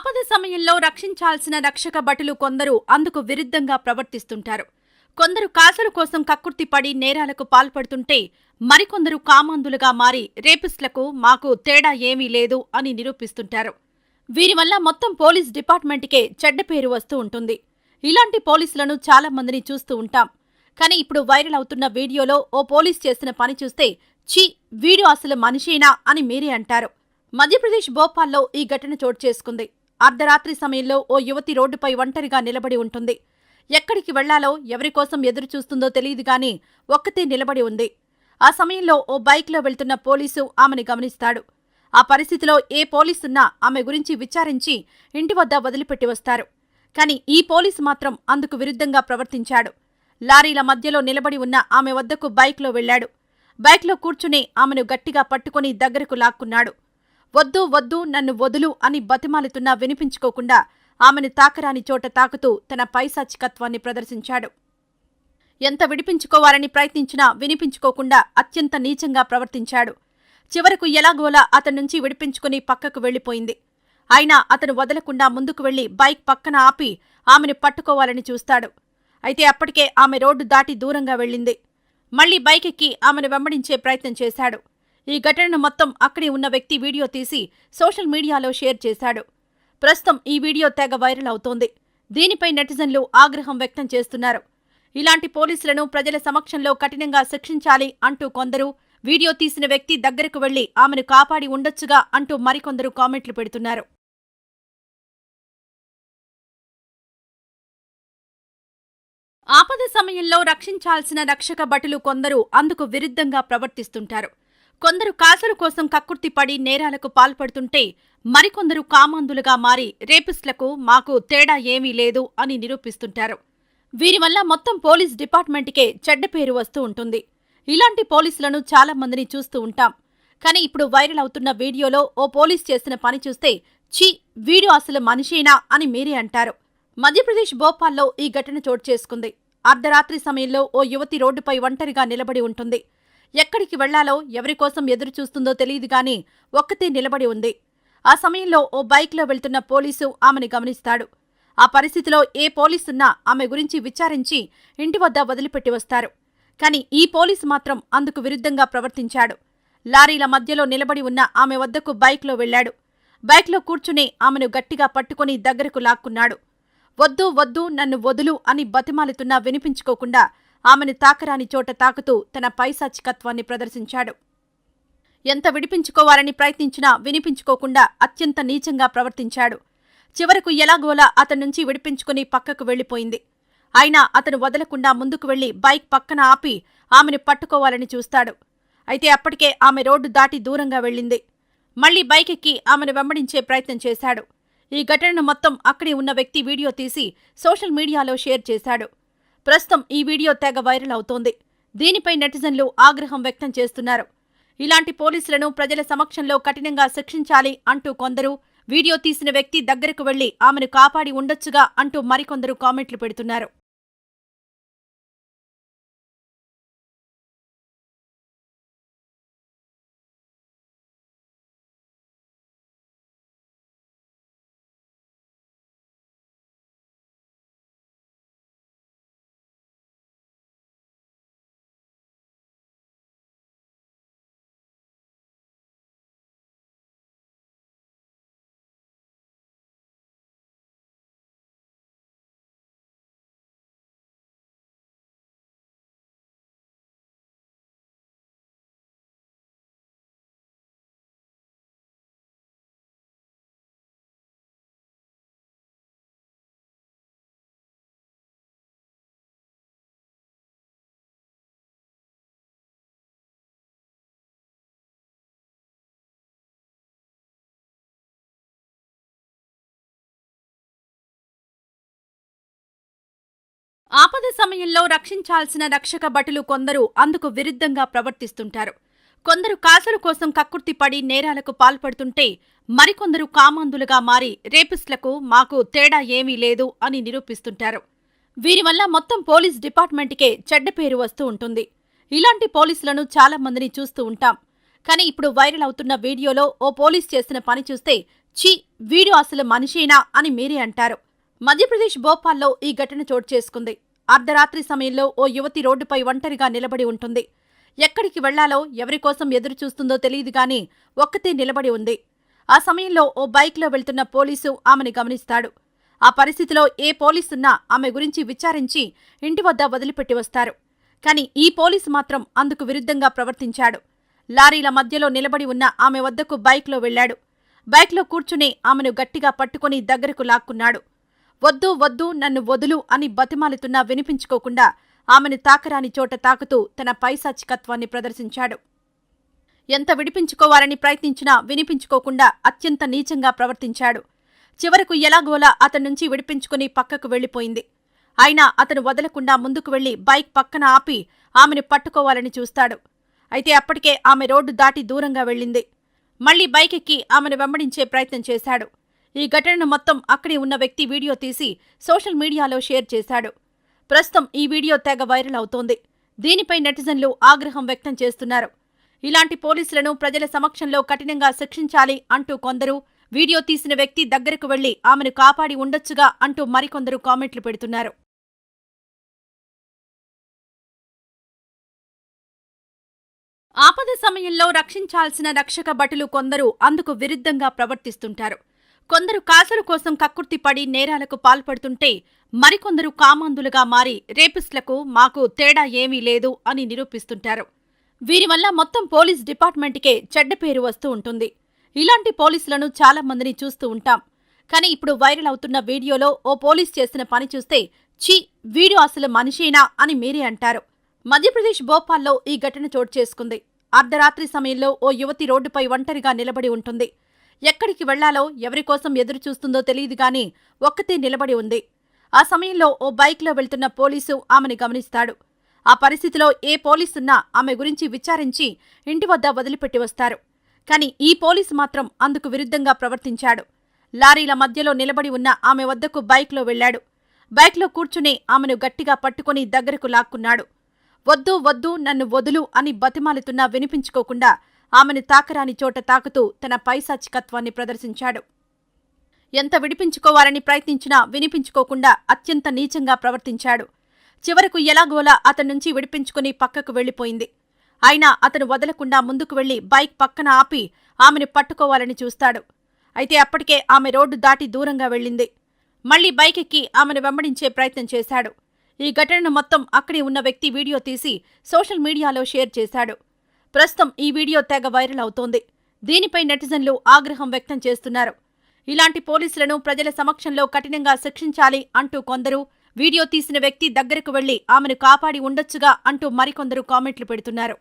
ఆపద సమయంలో రక్షించాల్సిన రక్షక భటులు కొందరు అందుకు విరుద్ధంగా ప్రవర్తిస్తుంటారు. కొందరు కాసుల కోసం కక్కుర్తిపడి నేరాలకు పాల్పడుతుంటే మరికొందరు కామాంధులుగా మారి రేపిస్టులకు మాకు తేడా ఏమీ లేదు అని నిరూపిస్తుంటారు. వీరి వల్ల మొత్తం పోలీస్ డిపార్ట్మెంట్కే చెడ్డ పేరు వస్తూ ఉంటుంది. ఇలాంటి పోలీసులను చాలా మందిని చూస్తూ ఉంటాం. కానీ ఇప్పుడు వైరల్ అవుతున్న వీడియోలో ఓ పోలీస్ చేసిన పని చూస్తే ఛీ, వీడు అసలు మనిషేనా అని మీరే అంటారు. మధ్యప్రదేశ్ భోపాల్లో ఈ ఘటన చోటు చేసుకుంది. అర్ధరాత్రి సమయంలో ఓ యువతి రోడ్డుపై ఒంటరిగా నిలబడి ఉంటుంది. ఎక్కడికి వెళ్లాలో ఎవరికోసం ఎదురుచూస్తుందో తెలియదు గాని ఒక్కతే నిలబడి ఉంది. ఆ సమయంలో ఓ బైక్లో వెళ్తున్న పోలీసు ఆమెను గమనిస్తాడు. ఆ పరిస్థితిలో ఏ పోలీసున్నా ఆమె గురించి విచారించి ఇంటి వద్ద వదిలిపెట్టి వస్తారు. కాని ఈ పోలీసు మాత్రం అందుకు విరుద్ధంగా ప్రవర్తించాడు. లారీల మధ్యలో నిలబడి ఉన్న ఆమె వద్దకు బైక్లో వెళ్లాడు. బైక్లో కూర్చుని ఆమెను గట్టిగా పట్టుకుని దగ్గరకు లాక్కున్నాడు. వద్దు వద్దు, నన్ను వదులు అని బతిమాలుతున్నా వినిపించుకోకుండా ఆమెను తాకరాని చోట తాకుతూ తన పైశాచికత్వాన్ని ప్రదర్శించాడు. ఎంత విడిపించుకోవాలని ప్రయత్నించినా వినిపించుకోకుండా అత్యంత నీచంగా ప్రవర్తించాడు. చివరకు ఎలాగోలా అతని నుంచి విడిపించుకుని పక్కకు వెళ్లిపోయింది. అయినా అతను వదలకుండా ముందుకు వెళ్లి బైక్ పక్కన ఆపి ఆమెను పట్టుకోవాలని చూస్తాడు. అయితే అప్పటికే ఆమె రోడ్డు దాటి దూరంగా వెళ్ళింది. మళ్లీ బైక్ ఎక్కి ఆమెను వెంబడించే ప్రయత్నం చేశాడు. ఈ ఘటనను మొత్తం అక్కడే ఉన్న వ్యక్తి వీడియో తీసి సోషల్ మీడియాలో షేర్ చేశాడు. ప్రస్తుతం ఈ వీడియో తెగ వైరల్ అవుతోంది. దీనిపై నెటిజన్లు ఆగ్రహం వ్యక్తం చేస్తున్నారు. ఇలాంటి పోలీసులను ప్రజల సమక్షంలో కఠినంగా శిక్షించాలి అంటూ కొందరు, వీడియో తీసిన వ్యక్తి దగ్గరకు వెళ్లి ఆమెను కాపాడి ఉండొచ్చుగా అంటూ మరికొందరు కామెంట్లు పెడుతున్నారు. ఆపద సమయంలో రక్షించాల్సిన రక్షక భటులు కొందరు అందుకు విరుద్ధంగా ప్రవర్తిస్తుంటారు. కొందరు కాసుల కోసం కక్కుర్తిపడి నేరాలకు పాల్పడుతుంటే మరికొందరు కామాంధులుగా మారి రేపిస్టులకు మాకు తేడా ఏమీ లేదు అని నిరూపిస్తుంటారు. వీరి వల్ల మొత్తం పోలీస్ డిపార్ట్మెంట్కే చెడ్డ పేరు వస్తూ ఉంటుంది. ఇలాంటి పోలీసులను చాలా మందిని చూస్తూ ఉంటాం. కానీ ఇప్పుడు వైరల్ అవుతున్న వీడియోలో ఓ పోలీస్ చేసిన పని చూస్తే ఛీ, వీడు అసలు మనిషేనా అని మీరే అంటారు. మధ్యప్రదేశ్ భోపాల్లో ఈ ఘటన చోటు చేసుకుంది. అర్ధరాత్రి సమయంలో ఓ యువతి రోడ్డుపై ఒంటరిగా నిలబడి ఉంటుంది. ఎక్కడికి వెళ్లాలో ఎవరికోసం ఎదురుచూస్తుందో తెలియదు గాని ఒక్కతే నిలబడి ఉంది. ఆ సమయంలో ఓ బైక్లో వెళ్తున్న పోలీసు ఆమెను గమనిస్తాడు. ఆ పరిస్థితిలో ఏ పోలీసున్నా ఆమె గురించి విచారించి ఇంటి వద్ద వదిలిపెట్టి వస్తారు. కాని ఈ పోలీసు మాత్రం అందుకు విరుద్ధంగా ప్రవర్తించాడు. లారీల మధ్యలో నిలబడి ఉన్న ఆమె వద్దకు బైక్లో వెళ్లాడు. బైక్లో కూర్చుని ఆమెను గట్టిగా పట్టుకుని దగ్గరకు లాక్కున్నాడు. వద్దు వద్దు, నన్ను వదులు అని బతిమాలుతున్నా వినిపించుకోకుండా ఆమెను తాకరాని చోట తాకుతూ తన పైశాచికత్వాన్ని ప్రదర్శించాడు. ఎంత విడిపించుకోవాలని ప్రయత్నించినా వినిపించుకోకుండా అత్యంత నీచంగా ప్రవర్తించాడు. చివరకు ఎలాగోలా అతని నుంచి విడిపించుకుని పక్కకు వెళ్లిపోయింది. అయినా అతను వదలకుండా ముందుకు వెళ్లి బైక్ పక్కన ఆపి ఆమెను పట్టుకోవాలని చూస్తాడు. అయితే అప్పటికే ఆమె రోడ్డు దాటి దూరంగా వెళ్ళింది. మళ్లీ బైక్ ఎక్కి ఆమెను వెంబడించే ప్రయత్నం చేశాడు. ఈ ఘటనను మొత్తం అక్కడే ఉన్న వ్యక్తి వీడియో తీసి సోషల్ మీడియాలో షేర్ చేశాడు. ప్రస్తుతం ఈ వీడియో తెగ వైరల్ అవుతోంది. దీనిపై నెటిజన్లు ఆగ్రహం వ్యక్తం చేస్తున్నారు. ఇలాంటి పోలీసులను ప్రజల సమక్షంలో కఠినంగా శిక్షించాలి అంటూ కొందరు, వీడియో తీసిన వ్యక్తి దగ్గరకు వెళ్లి ఆమెను కాపాడి ఉండొచ్చుగా అంటూ మరికొందరు కామెంట్లు పెడుతున్నారు. ఆపద సమయంలో రక్షించాల్సిన రక్షక భటులు కొందరు అందుకు విరుద్ధంగా ప్రవర్తిస్తుంటారు. కొందరు కాసుల కోసం కక్కుర్తిపడి నేరాలకు పాల్పడుతుంటే మరికొందరు కామాంధులుగా మారి రేపిస్టులకు మాకు తేడా ఏమీ లేదు అని నిరూపిస్తుంటారు. వీరి వల్ల మొత్తం పోలీస్ డిపార్ట్మెంట్కే చెడ్డ పేరు వస్తూ ఉంటుంది. ఇలాంటి పోలీసులను చాలా మందిని చూస్తూ ఉంటాం. కానీ ఇప్పుడు వైరల్ అవుతున్న వీడియోలో ఓ పోలీస్ చేసిన పని చూస్తే ఛీ! వీడు అసలు మనిషేనా అని మీరే అంటారు. మధ్యప్రదేశ్ భోపాల్లో ఈ ఘటన చోటు చేసుకుంది. అర్ధరాత్రి సమయంలో ఓ యువతి రోడ్డుపై ఒంటరిగా నిలబడి ఉంటుంది. ఎక్కడికి వెళ్లాలో ఎవరికోసం ఎదురుచూస్తుందో తెలియదు గాని ఒక్కతే నిలబడి ఉంది. ఆ సమయంలో ఓ బైక్లో వెళ్తున్న పోలీసు ఆమెను గమనిస్తాడు. ఆ పరిస్థితిలో ఏ పోలీసున్నా ఆమె గురించి విచారించి ఇంటి వద్ద వదిలిపెట్టి వస్తారు. కాని ఈ పోలీసు మాత్రం అందుకు విరుద్ధంగా ప్రవర్తించాడు. లారీల మధ్యలో నిలబడి ఉన్న ఆమె వద్దకు బైక్లో వెళ్లాడు. బైక్లో కూర్చుని ఆమెను గట్టిగా పట్టుకుని దగ్గరకు లాక్కున్నాడు. వద్దు వద్దు నన్ను వదులు అని బతిమాలుతున్నా వినిపించుకోకుండా ఆమెను తాకరాని చోట తాకుతూ తన పైశాచికత్వాన్ని ప్రదర్శించాడు. ఎంత విడిపించుకోవాలని ప్రయత్నించినా వినిపించుకోకుండా అత్యంత నీచంగా ప్రవర్తించాడు. చివరకు ఎలాగోలా అతన్నుంచి విడిపించుకుని పక్కకు వెళ్లిపోయింది. అయినా అతను వదలకుండా ముందుకు వెళ్లి బైక్ పక్కన ఆపి ఆమెను పట్టుకోవాలని చూస్తాడు. అయితే అప్పటికే ఆమె రోడ్డు దాటి దూరంగా వెళ్ళింది. మళ్లీ బైకెక్కి ఆమెను వెంబడించే ప్రయత్నం చేశాడు. ఈ ఘటనను మొత్తం అక్కడే ఉన్న వ్యక్తి వీడియో తీసి సోషల్ మీడియాలో షేర్ చేశాడు. ప్రస్తుతం ఈ వీడియో తెగ వైరల్ అవుతోంది. దీనిపై నెటిజన్లు ఆగ్రహం వ్యక్తం చేస్తున్నారు. ఇలాంటి పోలీసులను ప్రజల సమక్షంలో కఠినంగా శిక్షించాలి అంటూ కొందరు, వీడియో తీసిన వ్యక్తి దగ్గరకు వెళ్లి ఆమెను కాపాడి ఉండొచ్చుగా అంటూ మరికొందరు కామెంట్లు పెడుతున్నారు. ఆపద సమయంలో రక్షించాల్సిన రక్షక భటులు కొందరు అందుకు విరుద్ధంగా ప్రవర్తిస్తుంటారు. కొందరు కాసుల కోసం కక్కుర్తిపడి నేరాలకు పాల్పడుతుంటే మరికొందరు కామాంధులుగా మారి రేపిస్టులకు మాకు తేడా ఏమీ లేదు అని నిరూపిస్తుంటారు. వీరి వల్ల మొత్తం పోలీస్ డిపార్ట్మెంట్కే చెడ్డ పేరు వస్తూ ఉంటుంది. ఇలాంటి పోలీసులను చాలా మందిని చూస్తూ ఉంటాం. కానీ ఇప్పుడు వైరల్ అవుతున్న వీడియోలో ఓ పోలీస్ చేసిన పని చూస్తే ఛీ! వీడు అసలు మనిషేనా అని మీరే అంటారు. మధ్యప్రదేశ్ భోపాల్లో ఈ ఘటన చోటు చేసుకుంది. అర్ధరాత్రి సమయంలో ఓ యువతి రోడ్డుపై ఒంటరిగా నిలబడి ఉంటుంది. ఎక్కడికి వెళ్లాలో ఎవరికోసం ఎదురుచూస్తుందో తెలియదు గాని ఒక్కతే నిలబడి ఉంది. ఆ సమయంలో ఓ బైక్లో వెళ్తున్న పోలీసు ఆమెను గమనిస్తాడు. ఆ పరిస్థితిలో ఏ పోలీసున్నా ఆమె గురించి విచారించి ఇంటి వద్ద వదిలిపెట్టి వస్తారు. కాని ఈ పోలీసు మాత్రం అందుకు విరుద్ధంగా ప్రవర్తించాడు. లారీల మధ్యలో నిలబడి ఉన్న ఆమె వద్దకు బైక్లో వెళ్లాడు. బైక్లో కూర్చుని ఆమెను గట్టిగా పట్టుకుని దగ్గరకు లాక్కున్నాడు. వద్దు వద్దు నన్ను వదులు అని బతిమాలుతున్నా వినిపించుకోకుండా ఆమెను తాకరాని చోట తాకుతూ తన పైశాచికత్వాన్ని ప్రదర్శించాడు. ఎంత విడిపించుకోవాలని ప్రయత్నించినా వినిపించుకోకుండా అత్యంత నీచంగా ప్రవర్తించాడు. చివరకు ఎలాగోలా అతన్నుంచి విడిపించుకుని పక్కకు వెళ్లిపోయింది. అయినా అతను వదలకుండా ముందుకు వెళ్లి బైక్ పక్కన ఆపి ఆమెను పట్టుకోవాలని చూస్తాడు. అయితే అప్పటికే ఆమె రోడ్డు దాటి దూరంగా వెళ్ళింది. మళ్లీ బైకెక్కి ఆమెను వెంబడించే ప్రయత్నం చేశాడు. ఈ ఘటనను మొత్తం అక్కడే ఉన్న వ్యక్తి వీడియో తీసి సోషల్ మీడియాలో షేర్ చేశాడు. ప్రస్తుతం ఈ వీడియో తెగ వైరల్ అవుతోంది. దీనిపై నెటిజన్లు ఆగ్రహం వ్యక్తం చేస్తున్నారు. ఇలాంటి పోలీసులను ప్రజల సమక్షంలో కఠినంగా శిక్షించాలి అంటూ కొందరు, వీడియో తీసిన వ్యక్తి దగ్గరకు వెళ్లి ఆమెను కాపాడి ఉండొచ్చుగా అంటూ మరికొందరు కామెంట్లు పెడుతున్నారు.